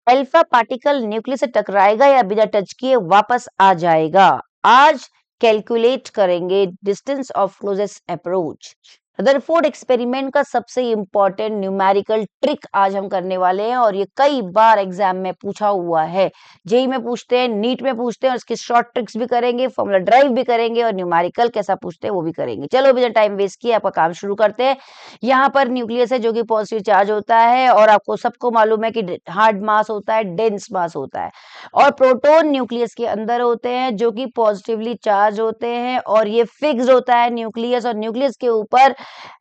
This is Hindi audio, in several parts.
अल्फा पार्टिकल न्यूक्लियस से टकराएगा या बिना टच किए वापस आ जाएगा? आज कैलकुलेट करेंगे distance of closest approach. Rutherford experiment का सबसे इंपॉर्टेंट न्यूमेरिकल ट्रिक आज हम करने वाले हैं और ये कई बार एग्जाम में पूछा हुआ है। जेई में पूछते हैं, नीट में पूछते हैं, और इसके शॉर्ट ट्रिक्स भी करेंगे, फॉर्मूला ड्राइव भी करेंगे और न्यूमेरिकल कैसा पूछते हैं वो भी करेंगे। चलो बिना टाइम वेस्ट किए आपका काम शुरू करते हैं। यहाँ पर न्यूक्लियस है जो कि पॉजिटिव चार्ज होता है और आपको सबको मालूम है कि हार्ड मास होता है, डेंस मास होता है, और प्रोटॉन न्यूक्लियस के अंदर होते हैं जो कि पॉजिटिवली चार्ज होते हैं और ये फिक्स्ड होता है न्यूक्लियस, और न्यूक्लियस के ऊपर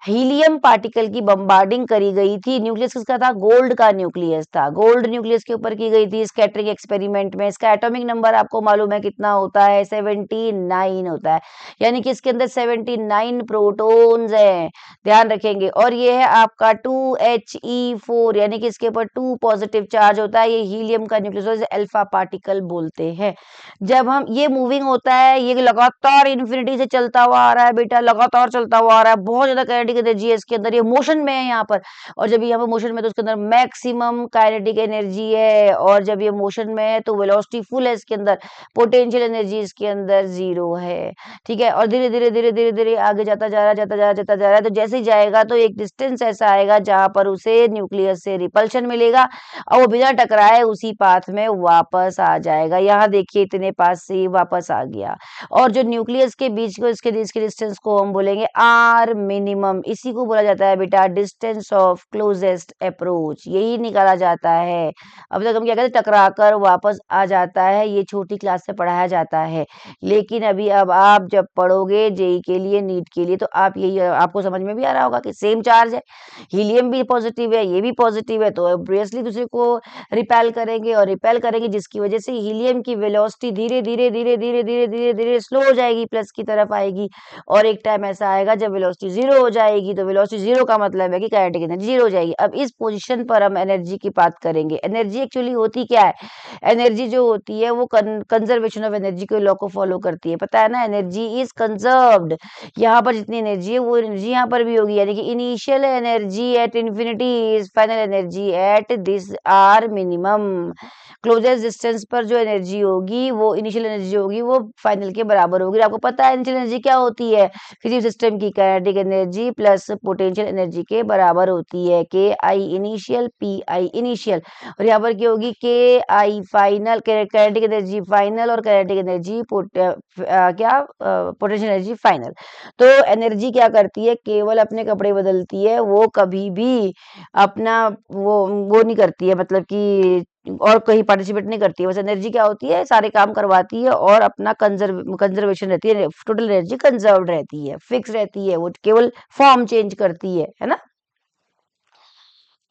हीलियम पार्टिकल की बम्बार्डिंग करी गई थी। न्यूक्लियस किसका था? गोल्ड का न्यूक्लियस था। गोल्ड न्यूक्लियस के ऊपर की गई थी स्कैटरिंग एक्सपेरिमेंट में। इसका एटॉमिक नंबर आपको मालूम है कितना होता है? 79 होता है, यानी कि इसके अंदर 79 प्रोटॉन्स हैं, ध्यान रखेंगे। और ये है आपका 2He4, यानी कि इसके ऊपर 2 पॉजिटिव चार्ज होता है। ये हीलियम का न्यूक्लियस अल्फा पार्टिकल बोलते हैं। जब हम ये मूविंग होता है, ये लगातार इन्फिनिटी से चलता हुआ आ रहा है बेटा, लगातार चलता हुआ आ रहा है, बहुत ज्यादा काइनेटिक एनर्जी है इसके अंदर, ये मोशन में है यहाँ पर। और जब यहाँ पर मोशन में तो उसके अंदर मैक्सिमम काइनेटिक एनर्जी है, और जब ये मोशन में है तो वेलोसिटी फुल है इसके अंदर, पोटेंशियल एनर्जी इसके अंदर 0 है। ठीक है, और धीरे धीरे धीरे धीरे धीरे आगे जाता जा रहा है, जाता जा रहा है, जाता जा रहा है। तो जैसे ही जाएगा तो एक डिस्टेंस ऐसा आएगा जहां पर उसे न्यूक्लियस से रिपल्शन मिलेगा और वो बिना टकराए उसी पाथ में वापस आ जाएगा। यहाँ देखिए इतने पास से ही वापस आ गया। और जो न्यूक्लियस के बीच को इसके डिस्टेंस को हम बोलेंगे आर मिनिमम। इसी को बोला जाता है बेटा डिस्टेंस ऑफ क्लोजेस्ट अप्रोच, यही निकाला जाता है। अब तक हम क्या कहते हैं? टकरा कर वापस आ जाता है, ये छोटी क्लास से पढ़ाया जाता है। लेकिन अभी अब आप जब पढ़ोगे जेई के लिए, नीट के लिए, तो आप यही आपको समझ में भी आ रहा होगा कि सेम चार्ज है, हीलियम भी पॉजिटिव है, ये भी पॉजिटिव है, तो ऑब्वियसली दूसरे को रिपेल करेंगे, और रिपेल करेंगे जिसकी वजह से हीलियम की वेलोसिटी धीरे धीरे धीरे धीरे धीरे धीरे धीरे स्लो हो जाएगी, प्लस की तरफ आएगी। और एक टाइम ऐसा आएगा जब वेलोसिटी 0 हो जाएगी। तो वेलोसिटी 0 का मतलब है कि काइनेटिक एनर्जी 0 हो जाएगी। अब इस पोजीशन पर हम एनर्जी की बात करेंगे। एनर्जी एक्चुअली होती क्या है? एनर्जी जो होती है वो कंजर्वेशन ऑफ एनर्जी के लॉ को फॉलो करती है, पता है ना? Energy is conserved. यहाँ पर जितनी एनर्जी है वो एनर्जी यहाँ पर भी होगी, यानी कि initial energy at infinity is final energy at this R minimum. Closest distance पर जो एनर्जी होगी वो इनिशियल एनर्जी होगी, वो फाइनल के बराबर होगी। आपको पता है इनिशियल एनर्जी क्या होती है? किसी सिस्टम की kinetic energy plus potential energy के बराबर होती है, के I initial P I initial. और यहाँ पर क्या होगी? के I final, kinetic energy final, और kinetic energy potential energy final. तो एनर्जी क्या करती है? केवल अपने कपड़े बदलती है, वो कभी भी अपना वो नहीं करती है, मतलब कि और कहीं पार्टिसिपेट नहीं करती है। बस एनर्जी क्या होती है? सारे काम करवाती है और अपना कंजर्वेशन रहती है, टोटल एनर्जी कंजर्व रहती है, फिक्स रहती है, वो केवल फॉर्म चेंज करती है ना?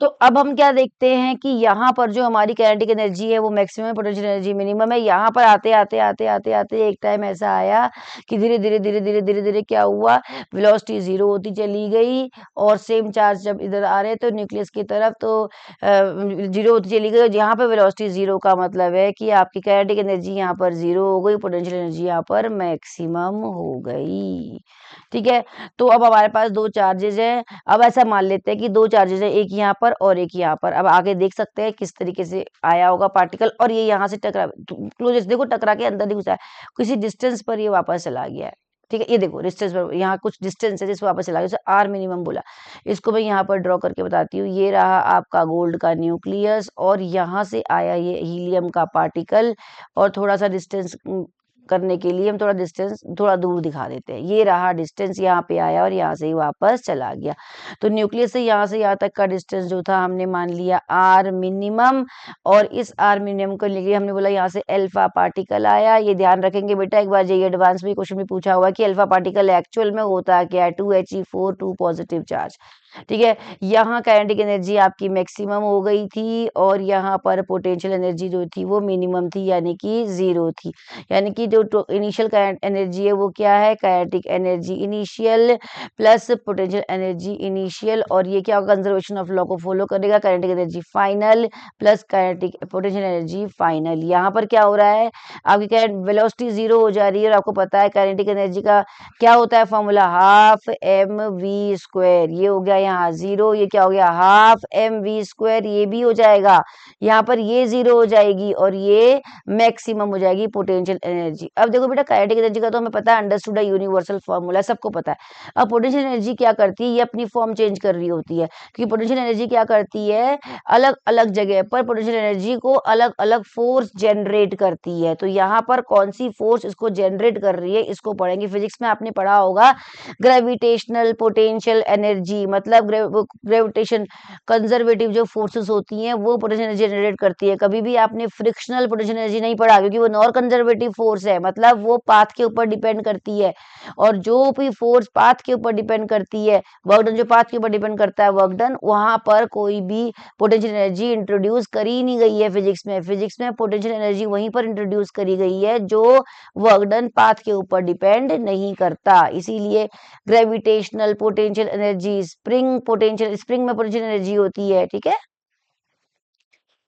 तो अब हम क्या देखते हैं कि यहाँ पर जो हमारी काइनेटिक एनर्जी है वो मैक्सिमम है, पोटेंशियल एनर्जी मिनिमम है। यहाँ पर आते आते आते आते आते एक टाइम ऐसा आया कि धीरे धीरे धीरे धीरे धीरे धीरे क्या हुआ? वेलोसिटी 0 होती चली गई, और सेम चार्ज जब इधर आ रहे तो न्यूक्लियस की तरफ तो 0 होती चली गई। यहाँ पर वेलोसिटी 0 का मतलब है कि आपकी काइनेटिक एनर्जी यहाँ पर 0 हो गई, पोटेंशियल एनर्जी यहाँ पर मैक्सिमम हो गई। ठीक है, तो अब हमारे पास दो चार्जेज हैं। अब ऐसा मान लेते हैं कि दो चार्जेज है, एक यहाँ पर और एक यहाँ पर। अब आगे देख सकते हैं किस तरीके से आया होगा पार्टिकल, और ये यहाँ से टकरा, क्लोजेस्ट देखो, टकरा के अंदर नहीं घुसा है, किसी डिस्टेंस पर ये वापस चला गया है। ठीक है, ये देखो डिस्टेंस पर, यहाँ कुछ डिस्टेंस है जिससे वापस चला गया, जैसे आर मिनिमम बोला। इसको मैं यहाँ पर ड्रॉ करके बताती हूँ। ये रहा आपका गोल्ड का न्यूक्लियस, और यहाँ से आया ये हीलियम का पार्टिकल, और थोड़ा सा डिस्टेंस करने के लिए हम थोड़ा डिस्टेंस थोड़ा दूर दिखा देते हैं। ये रहा डिस्टेंस, यहाँ पे आया और यहाँ से ही वापस चला गया। तो न्यूक्लियस से यहाँ तक का डिस्टेंस जो था हमने मान लिया आर मिनिमम, और इस आर मिनिमम को लिए हमने बोला यहाँ से अल्फा पार्टिकल आया। ये ध्यान रखेंगे बेटा, एक बार ये एडवांस में क्वेश्चन भी पूछा हुआ कि अल्फा पार्टिकल एक्चुअल में होता क्या है? 2He4, 2 positive charge. ठीक है, यहाँ काइनेटिक एनर्जी आपकी मैक्सिमम हो गई थी, और यहाँ पर पोटेंशियल एनर्जी जो थी वो मिनिमम थी, यानी कि 0 थी। यानी कि जो इनिशियल एनर्जी है वो क्या है? Kinetic energy initial plus potential energy initial, और ये क्या होगा? कंजर्वेशन ऑफ लॉ को फॉलो करेगा, kinetic energy final plus kinetic potential energy final. यहाँ पर क्या हो रहा है? आपकी वेलोसिटी 0 हो जा रही है, और आपको पता है काइनेटिक एनर्जी का क्या होता है formula? Half M V square. ये हो गया यहाँ 0, ये क्या हो गया? हाफ एम वी स्क्वायर, ये भी हो जाएगा। यहाँ पर ये 0 हो जाएगी और ये मैक्सिमम हो जाएगी पोटेंशियल एनर्जी। अब देखो बेटा काइनेटिक एनर्जी का तो हमें पता है, अंडरस्टूड है, यूनिवर्सल फॉर्मूला सबको पता है। अब पोटेंशियल एनर्जी क्या करती है, ये अपनी फॉर्म चेंज कर रही होती है, क्योंकि पोटेंशियल एनर्जी क्या करती है, अलग अलग जगह पर पोटेंशियल एनर्जी को अलग अलग फोर्स जनरेट करती है। तो यहाँ पर कौन सी फोर्स इसको जनरेट कर रही है, इसको पढ़ेंगे। फिजिक्स में आपने पढ़ा होगा ग्रेविटेशनल पोटेंशियल एनर्जी, मतलब ग्रेविटेशन कंजर्वेटिव जो फोर्सेस होती हैं वो पोटेंशियल एनर्जी जनरेट करती है। कभी भी आपने फ्रिक्शनल पोटेंशियल एनर्जी नहीं पढ़ा, क्योंकि वो नॉन कंजर्वेटिव फोर्स है, मतलब वो पाथ के ऊपर डिपेंड करती है। और जो भी फोर्स पाथ के ऊपर डिपेंड करती है, वर्क डन जो पाथ के ऊपर डिपेंड करता है वर्क डन, वहां पर कोई भी पोटेंशियल एनर्जी इंट्रोड्यूस करी नहीं गई है फिजिक्स में। फिजिक्स में पोटेंशियल एनर्जी वहीं पर इंट्रोड्यूस करी गई है जो वर्क डन पाथ के ऊपर डिपेंड नहीं करता। इसीलिए ग्रेविटेशनल पोटेंशियल एनर्जी, स्प्रिंग में पोटेंशियल एनर्जी होती है, ठीक है।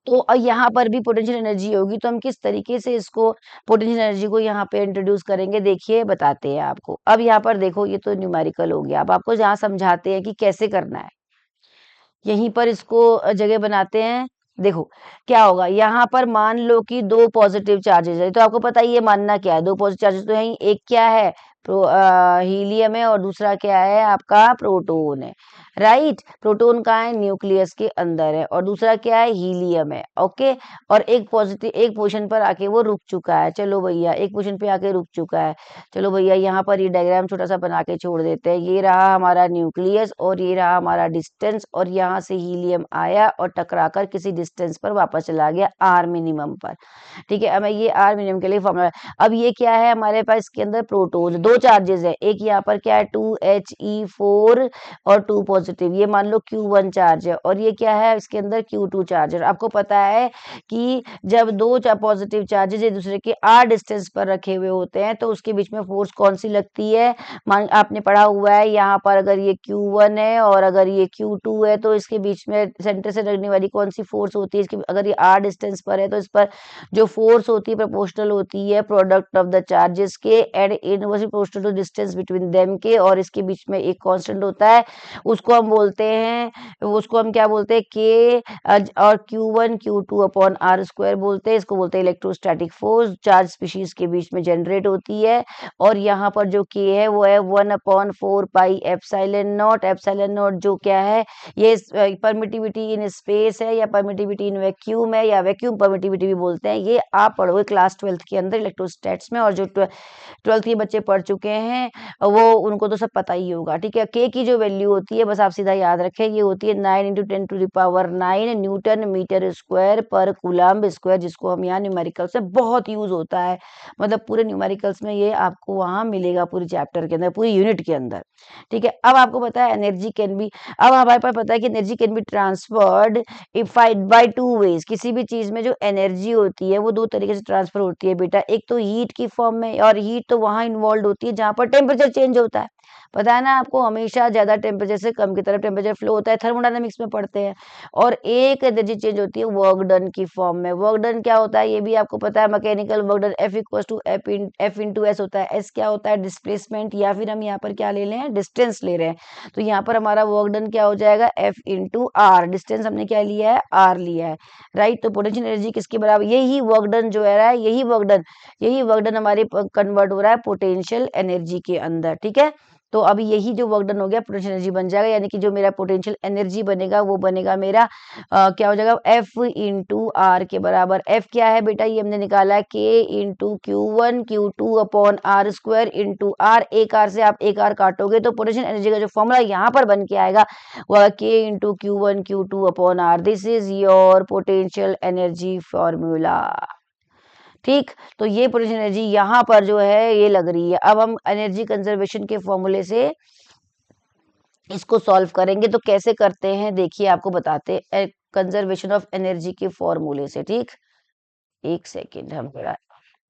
तो यहाँ पर भी पोटेंशियल एनर्जी होगी, तो हम किस तरीके से इसको पोटेंशियल एनर्जी को यहाँ पे इंट्रोड्यूस करेंगे, देखिए बताते हैं आपको। अब यहाँ पर देखो ये तो न्यूमेरिकल हो गया, अब आपको जहाँ समझाते हैं कि कैसे करना है, यहीं पर इसको जगह बनाते हैं। देखो क्या होगा, यहाँ पर मान लो कि दो पॉजिटिव चार्जेस है, तो आपको पता ही है मानना क्या है, दो पॉजिटिव चार्जेस तो है, एक क्या है हीलियम है और दूसरा क्या है आपका प्रोटोन है, राइट। प्रोटोन कहाँ है, न्यूक्लियस के अंदर है, और दूसरा क्या है, हीलियम है, ओके। और एक पॉजिटिव एक पोजीशन पर आके वो रुक चुका है, चलो भैया एक पोजीशन पे आके रुक चुका है। चलो भैया यहाँ पर ये डायग्राम छोटा सा बना के छोड़ देते हैं, ये रहा हमारा न्यूक्लियस और ये रहा हमारा डिस्टेंस, और यहाँ से हीलियम आया और टकराकर किसी डिस्टेंस पर वापस चला गया आर मिनिमम पर, ठीक है। अब ये आर मिनिमम के लिए फॉर्मूला। अब ये क्या है हमारे पास, इसके अंदर प्रोटोन दो चार्जेस है, एक यहाँ पर क्या है 2He4 और 2 पॉजिटिव, ये मान लो Q1 चार्ज है, और ये क्या है इसके अंदर Q2 चार्ज है। आपको पता है कि जब दो पॉजिटिव चार्जेस एक दूसरे के आर डिस्टेंस पर रखे हुए होते हैं तो उसके बीच में फोर्स कौन सी लगती है, मान आपने पढ़ा हुआ है, यहाँ पर अगर ये Q1 है और अगर ये Q2 है तो इसके बीच में सेंटर से लगने वाली कौन सी फोर्स होती है, इसकी अगर ये आर डिस्टेंस पर है तो इस पर जो फोर्स होती है प्रोपोर्शनल होती है प्रोडक्ट ऑफ द चार्जेस के and inversely proportional to distance between them के, और इसके बीच में एक कांस्टेंट होता है, उसको हम बोलते हैं, उसको हम क्या बोलते हैं के, और Q1 Q2 upon are square बोलते हैं, इसको बोलते हैं इलेक्ट्रोस्टैटिक फोर्स, चार्ज स्पीशीज के बीच में जनरेट होती है। और यहाँ पर जो के है वो है 1/4 pi epsilon not, epsilon not जो क्या है, ये परमिटिविटी इन स्पेस है या परमिटिविटी इन वैक्यूम है या वैक्यूम परमिटिविटी भी बोलते हैं, ये आप पढ़ोगे क्लास 12th के अंदर इलेक्ट्रोस्टैट्स में, और जो 12th के बच्चे पढ़ चुके हैं वो उनको तो सब पता ही होगा, ठीक है। के की जो वैल्यू होती है बस आप सीधा याद रखें, ये होती है 9 × 10⁹ न्यूटन मीटर स्क्वायर पर कूलम्ब स्क्वायर, जिसको हम यहाँ न्यूमेरिकल से बहुत यूज होता है, मतलब पूरे न्यूमेरिकल्स में ये आपको वहां मिलेगा, पूरी चैप्टर के अंदर, पूरी यूनिट के अंदर, ठीक है। अब आपको पता है एनर्जी कैन बी, अब हमारे पास पता है कि energy can be transferred if by two ways, किसी भी चीज में जो एनर्जी होती है वो दो तरीके से ट्रांसफर होती है बेटा, एक तो हीट की फॉर्म में, और हीट तो वहां इन्वॉल्व होती है जहां पर टेम्परेचर चेंज होता है, पता है ना आपको, हमेशा ज्यादा टेम्परेचर से कम की तरफ टेम्परेचर फ्लो होता है, थर्मोडायनामिक्स में पढ़ते हैं। और एक एनर्जी चेंज होती है वर्क डन की फॉर्म में, वर्क डन क्या होता है ये भी आपको पता है, मैकेनिकल वर्क डन F=F×S होता है, S क्या होता है डिस्प्लेसमेंट, या फिर हम यहाँ पर क्या ले रहे हैं डिस्टेंस ले रहे हैं, तो यहाँ पर हमारा वर्क डन क्या हो जाएगा F×R, डिस्टेंस हमने क्या लिया है R लिया है, राइट। तो पोटेंशियल एनर्जी किसके बराबर, यही वर्क डन जो है यही वर्क डन हमारे कन्वर्ट हो रहा है पोटेंशियल एनर्जी के अंदर, ठीक है। तो अभी यही जो वर्क डन हो गया पोटेंशियल एनर्जी बन जाएगा, यानी कि जो मेरा पोटेंशियल एनर्जी बनेगा वो बनेगा मेरा क्या हो जाएगा F×R के बराबर। F क्या है बेटा, ये हमने निकाला है K×Q1 Q2 upon are square into R, एक आर से आप एक आर काटोगे तो पोटेंशियल एनर्जी का जो फॉर्मूला यहाँ पर बन के आएगा वो K×Q1 Q2 upon R, this is your potential energy formula, ठीक। तो ये पोटेंशियल एनर्जी यहाँ पर जो है ये लग रही है। अब हम एनर्जी कंजर्वेशन के फॉर्मूले से इसको सॉल्व करेंगे, तो कैसे करते हैं देखिए आपको बताते हैं, कंजर्वेशन ऑफ एनर्जी के फॉर्मूले से, ठीक। एक सेकेंड हम थोड़ा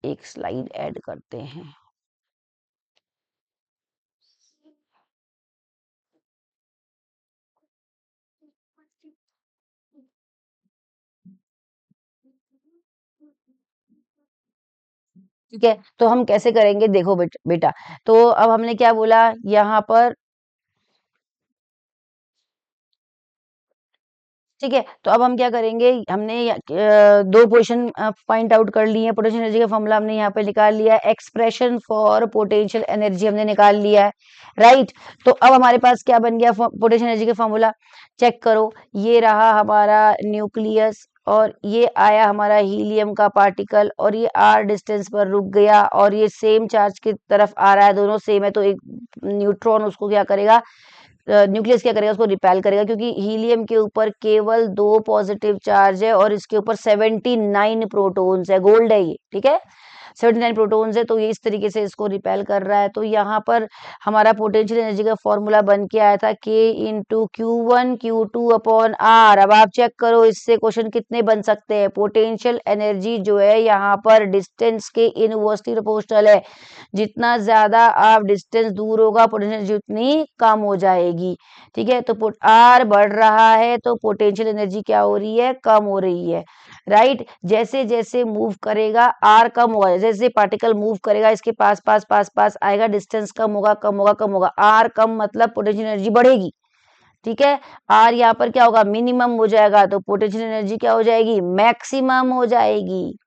एक स्लाइड ऐड करते हैं। ठीक है, तो हम कैसे करेंगे देखो बेटा, तो अब हमने क्या बोला यहाँ पर, ठीक है, तो अब हम क्या करेंगे, हमने दो पोजीशन फाइंड आउट कर ली है। पोटेंशियल एनर्जी का फॉर्मूला हमने यहाँ पे निकाल लिया है, एक्सप्रेशन फॉर पोटेंशियल एनर्जी हमने निकाल लिया है, राइट। तो अब हमारे पास क्या बन गया पोटेंशियल एनर्जी का फॉर्मूला, चेक करो। ये रहा हमारा न्यूक्लियस और ये आया हमारा हीलियम का पार्टिकल और ये आर डिस्टेंस पर रुक गया और ये सेम चार्ज की तरफ आ रहा है, दोनों सेम है। तो एक न्यूट्रॉन उसको क्या करेगा, न्यूक्लियस क्या करेगा, उसको रिपेल करेगा, क्योंकि हीलियम के ऊपर केवल 2 पॉजिटिव चार्ज है और इसके ऊपर 79 प्रोटॉन्स है, गोल्ड है ये, ठीक है। 79 प्रोटॉन्स है, तो ये इस तरीके से इसको रिपेल कर रहा है। तो यहाँ पर हमारा पोटेंशियल एनर्जी का फॉर्मूला बन के आया था के into Q1 Q2 upon are. अब आप चेक करो इससे क्वेश्चन कितने बन सकते हैं। पोटेंशियल एनर्जी जो है यहाँ पर डिस्टेंस के इनवर्सली प्रोपोर्शनल है, जितना ज्यादा आप डिस्टेंस दूर होगा पोटेंशियल एनर्जी उतनी कम हो जाएगी, ठीक है। तो आर बढ़ रहा है तो पोटेंशियल एनर्जी क्या हो रही है, कम हो रही है, राइट। जैसे जैसे मूव करेगा आर कम होगा, जैसे जैसे पार्टिकल मूव करेगा इसके पास पास पास पास आएगा, डिस्टेंस कम होगा कम होगा कम होगा। आर कम मतलब पोटेंशियल एनर्जी बढ़ेगी, ठीक है। आर यहाँ पर क्या होगा, मिनिमम हो जाएगा, तो पोटेंशियल एनर्जी क्या हो जाएगी, मैक्सिमम हो जाएगी,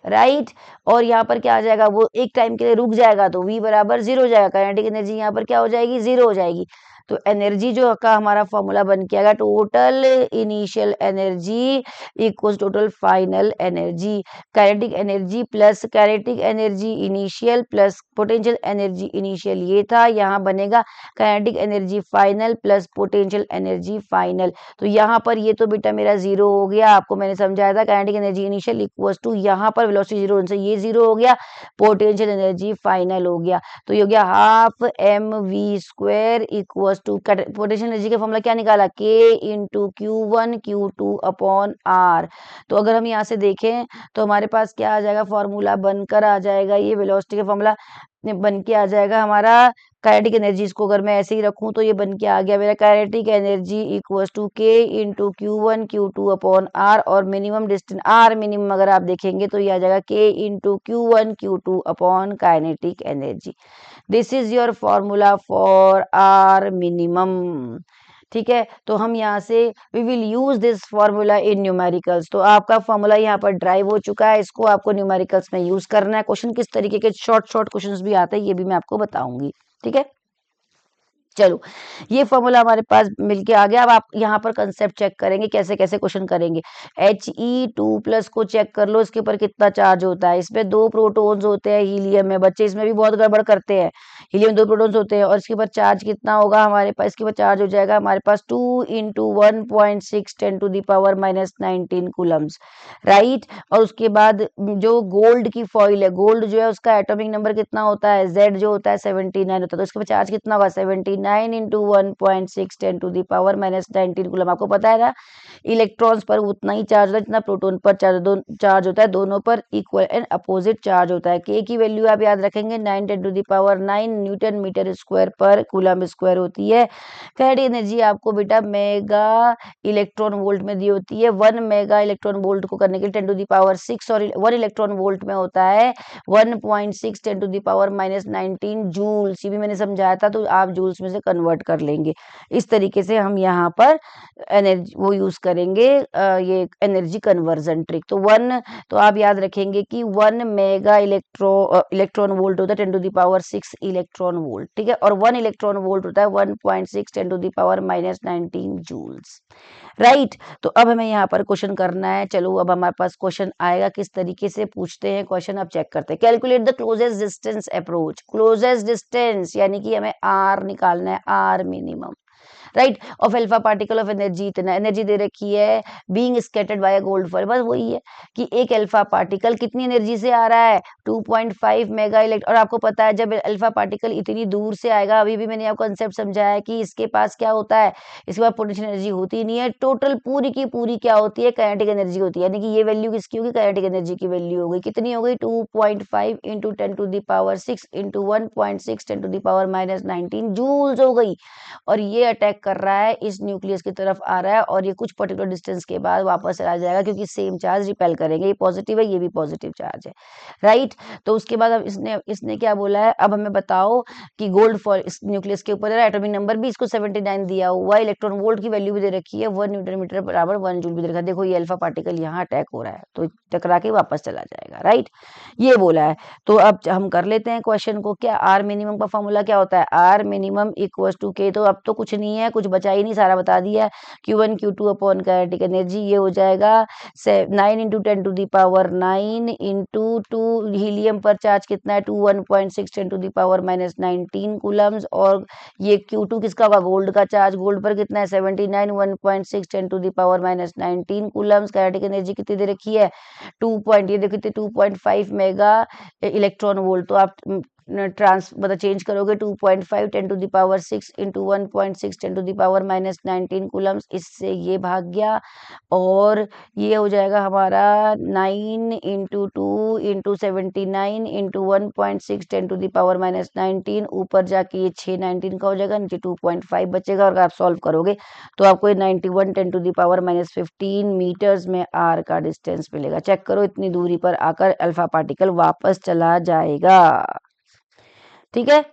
राइट। और यहाँ पर क्या आ जाएगा, वो एक टाइम के लिए रुक जाएगा तो V बराबर 0 हो जाएगा, काइनेटिक एनर्जी यहाँ पर क्या हो जाएगी, 0 हो जाएगी। तो एनर्जी जो का हमारा फॉर्मूला बन के आएगा, total initial energy equals total final energy. Kinetic energy plus kinetic energy initial plus potential energy initial, ये था। यहाँ बनेगा kinetic energy final plus potential energy final. तो यहाँ पर ये तो बेटा मेरा 0 हो गया, आपको मैंने समझाया था kinetic energy initial equals to, यहाँ पर वेलोसिटी 0 से ये 0 हो गया, पोटेंशियल एनर्जी फाइनल हो गया। तो ये हो गया half mv² equals to, potential energy का फॉर्मूला क्या निकाला, के into Q1 Q2 upon are. तो अगर हम यहाँ से देखें तो हमारे पास क्या आ जाएगा, फॉर्मूला बनकर आ जाएगा, ये वेलोसिटी का फॉर्मूला बन के आ जाएगा हमारा। काइनेटिक एनर्जी इसको अगर मैं ऐसे ही रखूं तो ये बन के आ गया मेरा, kinetic energy equals to K into Q1 Q2 upon R, और मिनिमम डिस्टेंस आर मिनिमम अगर आप देखेंगे तो ये आ जाएगा K into Q1 Q2 upon kinetic energy. This is your formula for R minimum, ठीक है। तो हम यहाँ से we will use this formula in numericals. तो आपका फॉर्मूला यहाँ पर ड्राइव हो चुका है, इसको आपको न्यूमेरिकल्स में यूज करना है। क्वेश्चन किस तरीके के शॉर्ट शॉर्ट क्वेश्चंस भी आते हैं ये भी मैं आपको बताऊंगी, ठीक है। चलो, ये फॉर्मूला हमारे पास मिलके आ गया। अब आप यहाँ पर कंसेप्ट चेक करेंगे कैसे कैसे क्वेश्चन करेंगे। He2+ को चेक कर लो, इसके ऊपर कितना चार्ज होता है। इसमें 2 प्रोटॉन्स होते हैं हीलियम में, बच्चे इसमें भी बहुत गड़बड़ करते हैं। हीलियम 2 प्रोटॉन्स होते हैं और इसके ऊपर चार्ज कितना होगा हमारे पास, इसके ऊपर चार्ज हो जाएगा हमारे पास 2 इंटू 1.6 10⁻⁹ कूलम्स, राइट। और उसके बाद जो गोल्ड की फॉइल है, गोल्ड जो है उसका एटॉमिक नंबर कितना होता है, Z जो होता है 79 होता है। तो इसके ऊपर चार्ज कितना होगा, 79 इंटू 1.6 10⁻⁹ कूलम। आपको पता है ना, इलेक्ट्रॉन्स पर उतना ही चार्ज होता है जितना प्रोटॉन पर चार्ज होता है, दोनों पर इक्वल एंड अपोजिट चार्ज होता है। के की वैल्यू आप याद रखेंगे 9 10⁻⁹ न्यूटन मीटर स्क्वायर पर कूलम स्क्वायर होती है। काइनेटिक एनर्जी आपको बेटा मेगा इलेक्ट्रॉन वोल्ट में दी होती है। 1 मेगा इलेक्ट्रॉन वोल्ट को करने के लिए 10⁻⁶, और 1 इलेक्ट्रॉन वोल्ट में होता है 1.6 10⁻⁻19 जूल्स। ये भी मैंने समझाया था, तो आप जूल्स में से कन्वर्ट कर लेंगे। इस तरीके से हम यहाँ पर एनर्जी वो यूज करेंगे, ये एनर्जी कन्वर्जन ट्रिक। तो 1, तो आप याद रखेंगे कि 1 मेगा इलेक्ट्रॉन वोल्ट होता है 10⁻⁶ इलेक्ट्रॉन वोल्ट, ठीक है। और 1 इलेक्ट्रॉन वोल्ट होता है 1.6 10⁻⁻19 जूल्स, राइट। तो अब हमें यहाँ पर क्वेश्चन करना है। चलो, अब हमारे पास क्वेश्चन आएगा, किस तरीके से पूछते हैं क्वेश्चन, अब चेक करते हैं। Calculate the closest distance approach. Closest distance यानी कि हमें आर निकालना है, R minimum, right. Of alpha particle of energy, इतना एनर्जी दे रखी है, being scattered by a gold foil. बस वही है कि एक अल्फा पार्टिकल कितनी एनर्जी से आ रहा है, 2.5 मेगा इलेक्ट्रॉन। और आपको पता है जब अल्फा पार्टिकल इतनी दूर से आएगा, अभी भी मैंने आपको कंसेप्ट समझाया है कि इसके पास क्या होता है, इसके पास पोटेंशियल एनर्जी होती नहीं है। टोटल पूरी की पूरी क्या होती है, काइनेटिक एनर्जी होती है। यानी कि ये वैल्यू किसकी होगी, काइनेटिक एनर्जी की वैल्यू हो गई, कितनी हो गई, 2.5 इंटू 10⁻⁶ इंटू 1.6 10⁻⁻19 जूल्स हो गई। और ये अटैक अटैक कर रहा है, इस न्यूक्लियस की तरफ आ रहा है और ये कुछ पर्टिकुलर डिस्टेंस के बाद वापस चला जाएगा, क्योंकि सेम चार्ज रिपेल करेंगे। ये पॉजिटिव है, ये भी पॉजिटिव चार्ज है, राइट। तो उसके बाद अब इसने इसने क्या बोला है, अब हमें बताओ कि गोल्ड फॉर इस न्यूक्लियस के ऊपर एटॉमिक नंबर भी इसको 79 दिया हुआ है, इलेक्ट्रॉन वोल्ट की वैल्यू भी दे रखी है, 1 न्यूटन मीटर बराबर 1 जूल भी दे रखा है। देखो ये अल्फा पार्टिकल यहाँ अटैक हो रहा है, तो टकरा के वापस चला जाएगा, राइट। ये बोला है। तो अब हम कर लेते हैं क्वेश्चन को। क्या आर मिनिमम का फॉर्मूला क्या होता है, आर मिनिमम इक्वल टू के, तो अब तो कुछ नहीं है, कुछ बचा ही नहीं, सारा बता दिया है। Q1 Q2 upon kinetic energy, ये हो जाएगा 9 into 10 to the power 9 into 2, helium पर चार्ज कितना है 2, 1.6 10 to the power minus 19 coulombs, और ये Q2 किसका होगा, गोल्ड का चार्ज, गोल्ड पर कितना है 79, 1.6 10 to the power minus 19 coulombs. Kinetic energy कितनी दे रखी है 2 पॉइंट, ये देखिए 2.5 मेगा इलेक्ट्रॉन वोल्ट। तो आप मतलब चेंज करोगे 2.5 10 to the power 6 into 1.6 10 to the power minus 19 coulombs, इससे ये भाग गया, और ये हो जाएगा हमारा 9 into 2 into 79 into 1.6 10 to the power minus 19, ऊपर जाके ये 6 19 का हो जाएगा, नीचे 2.5 बचेगा, और आप सॉल्व करोगे तो आपको 91 10 to the power minus 15 metres में आर का डिस्टेंस मिलेगा। चेक करो, इतनी दूरी पर आकर अल्फा पार्टिकल वापस चला जाएगा, ठीक है।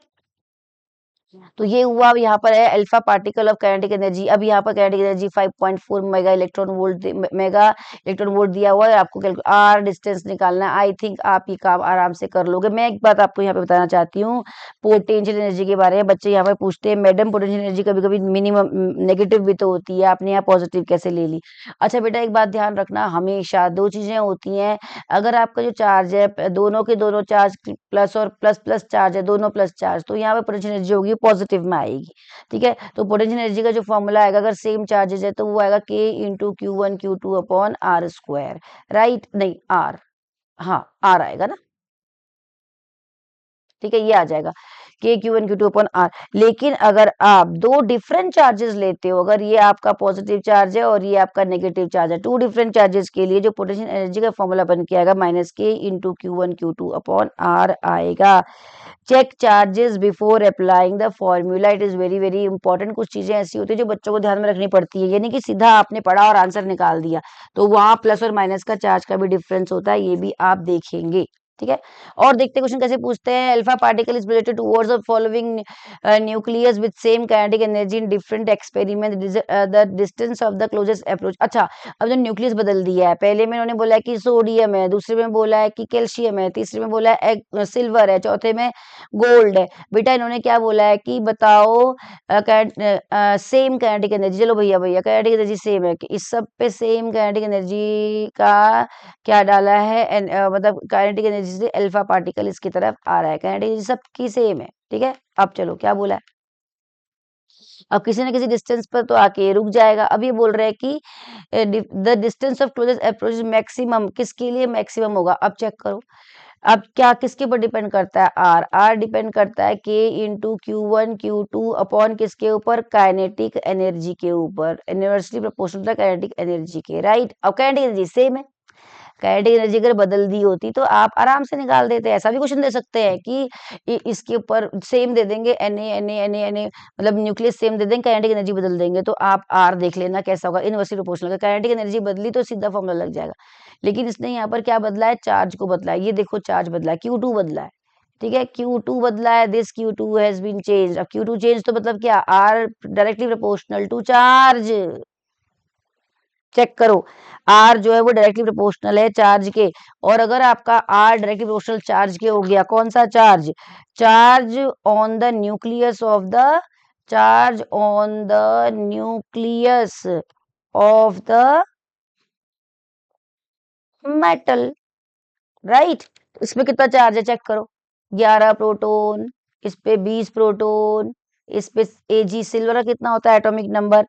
तो ये हुआ, अब यहाँ पर है alpha particle of kinetic energy. अब यहाँ पर kinetic energy 5.4 mega electron volt दिया हुआ है, आपको आर डिस्टेंस निकालना है। आई थिंक आप ये काम आराम से कर लोगे। मैं एक बात आपको यहाँ पे बताना चाहती हूँ पोटेंशियल एनर्जी के बारे में। बच्चे यहाँ पर पूछते हैं मैडम पोटेंशियल एनर्जी कभी कभी मिनिमम नेगेटिव भी तो होती है, आपने यहाँ पॉजिटिव कैसे ले ली। अच्छा बेटा एक बात ध्यान रखना, हमेशा दो चीजें होती हैं, अगर आपका जो चार्ज है दोनों के दोनों चार्ज प्लस और प्लस प्लस चार्ज है, दोनों प्लस चार्ज, तो यहाँ पे पोटेंशियल एनर्जी होगी पॉजिटिव में आएगी, ठीक है। तो पोटेंशियल एनर्जी का जो फॉर्मूला आएगा, अगर सेम चार्जेस है तो वो आएगा k into Q1 Q2 upon are square, right, नहीं आर, हाँ आर आएगा ना, ठीक है, ये आ जाएगा के Q1 Q2 अपॉन आर। लेकिन अगर आप दो डिफरेंट चार्जेस लेते हो, अगर ये आपका पॉजिटिव चार्ज है और ये आपका नेगेटिव चार्ज है, टू डिफरेंट चार्जेस के लिए जो पोटेंशियल एनर्जी का फॉर्मूला बन के आएगा माइनस के into Q1 Q2 upon R आएगा। Check charges before applying the formula, it is very very important. कुछ चीजें ऐसी होती है जो बच्चों को ध्यान में रखनी पड़ती है, यानी कि सीधा आपने पढ़ा और आंसर निकाल दिया, तो वहां प्लस और माइनस का चार्ज का भी डिफरेंस होता है, ये भी आप देखेंगे, ठीक है। और देखते क्वेश्चन कैसे पूछते हैं, alpha particle is related towards the following nucleus with same kinetic energy in different experiment, the distance of the closest approach. अच्छा, अब जो न्यूक्लियस बदल दिया है, पहले में उन्होंने बोला है कि सोडियम है, दूसरे में बोला है कि कैल्शियम है, तीसरे में बोला है सिल्वर है, चौथे में गोल्ड है। बेटा इन्होंने क्या बोला है कि बताओ सेम काइनेटिक एनर्जी, चलो भैया भैया काइनेटिक एनर्जी सेम है, कि इस सब पे सेम काइनेटिक एनर्जी का क्या डाला है मतलब काइनेटिक एनर्जी से अल्फा पार्टिकल इसकी तरफ आ रहा है, काइनेटिक एनर्जी सबकी सेम है, ठीक है। अब चलो क्या बोला है, अब किसी न किसी डिस्टेंस पर तो आके रुक जाएगा। अब ये बोल रहा है कि the distance of closest approach maximum, किसके लिए मैक्सिमम होगा, अब चेक करो। अब क्या किसके ऊपर डिपेंड करता है, आर, आर डिपेंड करता है के इंटू Q1 Q2 अपॉन किसके ऊपर, काइनेटिक एनर्जी के ऊपर, इनवर्सली प्रोपोर्शनल काइनेटिक एनर्जी के, राइट। अब काइनेटिक एनर्जी सेम है, काइनेटिक एनर्जी अगर बदल दी होती तो आप आराम से निकाल देते। ऐसा भी क्वेश्चन दे सकते हैं कि इसके ऊपर सेम दे देंगे Na मतलब न्यूक्लियस सेम दे देंगे, काइनेटिक एनर्जी बदल देंगे, तो आप आर देख लेना कैसा होगा, इनवर्सली प्रोपोर्शनल का। काइनेटिक एनर्जी बदली तो सीधा फॉर्मूला लग जाएगा, लेकिन इसने यहाँ पर क्या बदला है, चार्ज को बदला है। ये देखो चार्ज बदला है, Q2 बदला है, ठीक है, Q2 बदला है, this Q2 has been change. अब Q2 चेंज तो मतलब क्या, r directly proportional to charge. Check करो, आर जो है वो डायरेक्टली प्रोपोर्शनल है चार्ज के, और अगर आपका आर डायरेक्टली प्रोपोर्शनल चार्ज के हो गया, कौन सा charge, charge on the nucleus of the, charge on the nucleus of the metal, right. इसमें कितना चार्ज है चेक करो, 11 प्रोटोन, इस पे 20 प्रोटोन, इस पे Ag सिल्वर का कितना होता है एटॉमिक नंबर,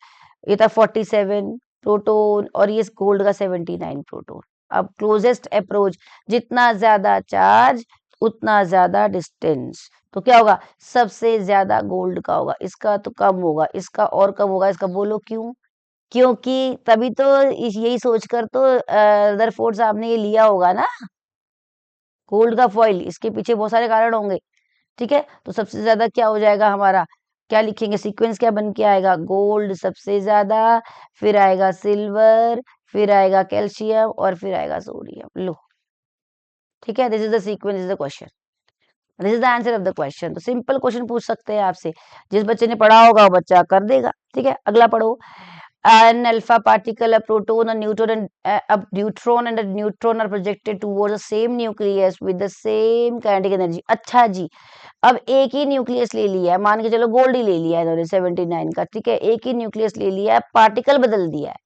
ये था 47 प्रोटोन, और ये गोल्ड का 79 प्रोटोन। अब क्लोजेस्ट अप्रोच, जितना ज्यादा चार्ज उतना ज्यादा डिस्टेंस, तो क्या होगा, सबसे ज्यादा गोल्ड का होगा, इसका तो कम होगा, इसका और कम होगा, इसका बोलो क्यों, क्योंकि तभी तो यही सोचकर तो रदरफोर्ड साहब ने ये लिया होगा ना गोल्ड का फॉइल, इसके पीछे बहुत सारे कारण होंगे, ठीक है। तो सबसे ज्यादा क्या हो जाएगा हमारा क्या लिखेंगे, सीक्वेंस क्या बन के आएगा, गोल्ड सबसे ज्यादा, फिर आएगा सिल्वर, फिर आएगा कैल्शियम और फिर आएगा सोडियम। लो ठीक है, this is the sequence, is the question, this is the answer of the question. तो सिंपल क्वेश्चन पूछ सकते हैं आपसे, जिस बच्चे ने पढ़ा होगा वो बच्चा कर देगा। ठीक है, अगला पढ़ो। An alpha particle, a proton, a neutron, and a neutron and a neutron are projected towards the same nucleus with the same kinetic energy। अच्छा जी, अब एक ही न्यूक्लियस ले लिया है, मान के चलो गोल्ड ही ले लिया है इन्होंने 79 का। ठीक है, एक ही न्यूक्लियस ले लिया है, पार्टिकल बदल दिया है।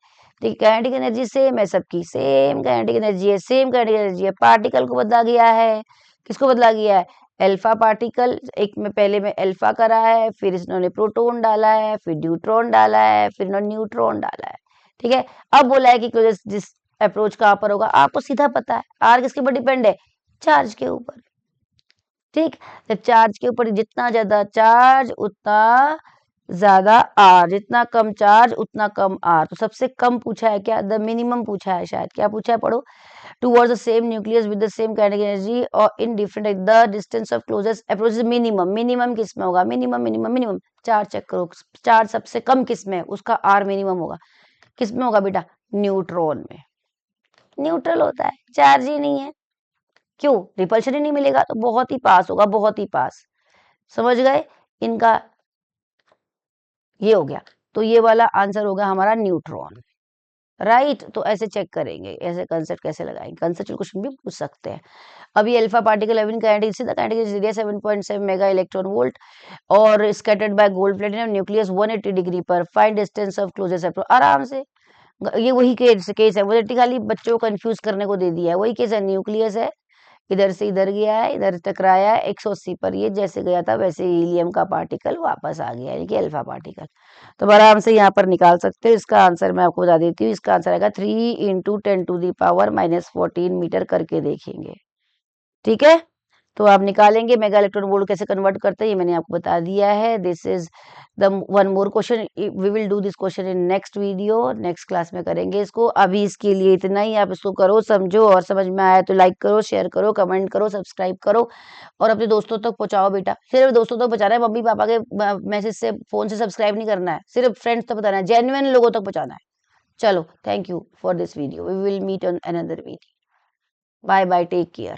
ठीक, काइनेटिक एनर्जी सेम है सबकी, सेम काइनेटिक एनर्जी है, सेम काइनेटिक एनर्जी है, पार्टिकल को बदला गया है। किसको बदला गया है, अल्फा पार्टिकल, एक में पहले में अल्फा करा है, फिर इन्होंने प्रोटॉन डाला है, फिर न्यूट्रॉन डाला है, फिर इन्होंने न्यूट्रॉन डाला है। ठीक है, अब बोला है कि क्लोजेस्ट जिस अप्रोच कहाँ पर होगा, आपको सीधा पता है, आर किसके ऊपर डिपेंड है, चार्ज के ऊपर। ठीक, जब चार्ज के ऊपर जितना ज्यादा चार्ज उतना ज्यादा आर, जितना कम चार्ज उतना कम आर। तो सबसे कम पूछा है क्या, द मिनिमम पूछा है शायद, क्या पूछा है पढ़ो, towards the same nucleus with the same kinetic energy or in different the distance of closest approach is minimum। Minimum किस में होगा, minimum minimum minimum, charge check करो, चार्ज सबसे कम किस में है, उसका आर मिनिमम होगा। किस में होगा बेटा, न्यूट्रॉन में। न्यूट्रल होता है, चार्ज ही नहीं है, क्यों, रिपल्शन ही नहीं मिलेगा, तो बहुत ही पास होगा, बहुत ही पास। समझ गए, इनका ये हो गया। तो ये वाला आंसर होगा हमारा न्यूट्रॉन, राइट। तो ऐसे चेक करेंगे, ऐसे कंसेप्ट कैसे लगाएंगे, कंसेप्चुअल क्वेश्चन भी पूछ सकते हैं। अभी अल्फा पार्टिकल हैविंग काइनेटिक सी the kinetic energy 7.7 mega electron volt और scattered by gold platinum nucleus 180 degree पर, find distance of closest approach. आराम से, ये वही केस है, वो खाली बच्चों को कंफ्यूज करने को दे दिया है, वही केस है, न्यूक्लियस है, इधर से इधर गया है, इधर टकराया है 180 पर, ये जैसे गया था वैसे हीलियम का पार्टिकल वापस आ गया, यानी कि अल्फा पार्टिकल। तो आराम से यहाँ पर निकाल सकते हो। इसका आंसर मैं आपको बता देती हूँ, इसका आंसर आएगा 3 × 10⁻⁻14 मीटर करके देखेंगे। ठीक है, तो आप निकालेंगे मेगा इलेक्ट्रॉन वोल्ट कैसे कन्वर्ट करते हैं, ये मैंने आपको बता दिया है। This is the one more question, we will do this question in next video, next class में करेंगे इसको। अभी इसके लिए इतना ही, आप इसको करो, समझो, और समझ में आया तो लाइक करो, शेयर करो, कमेंट करो, सब्सक्राइब करो और अपने दोस्तों तक पहुंचाओ बेटा। सिर्फ दोस्तों तक पहुंचाना है, मम्मी पापा के मैसेज से, फोन से सब्सक्राइब नहीं करना है, सिर्फ फ्रेंड्स तक बताना है, जेन्युइन लोगों तक पहुंचाना है। चलो, thank you for this video, we will meet on another video, bye bye, take care.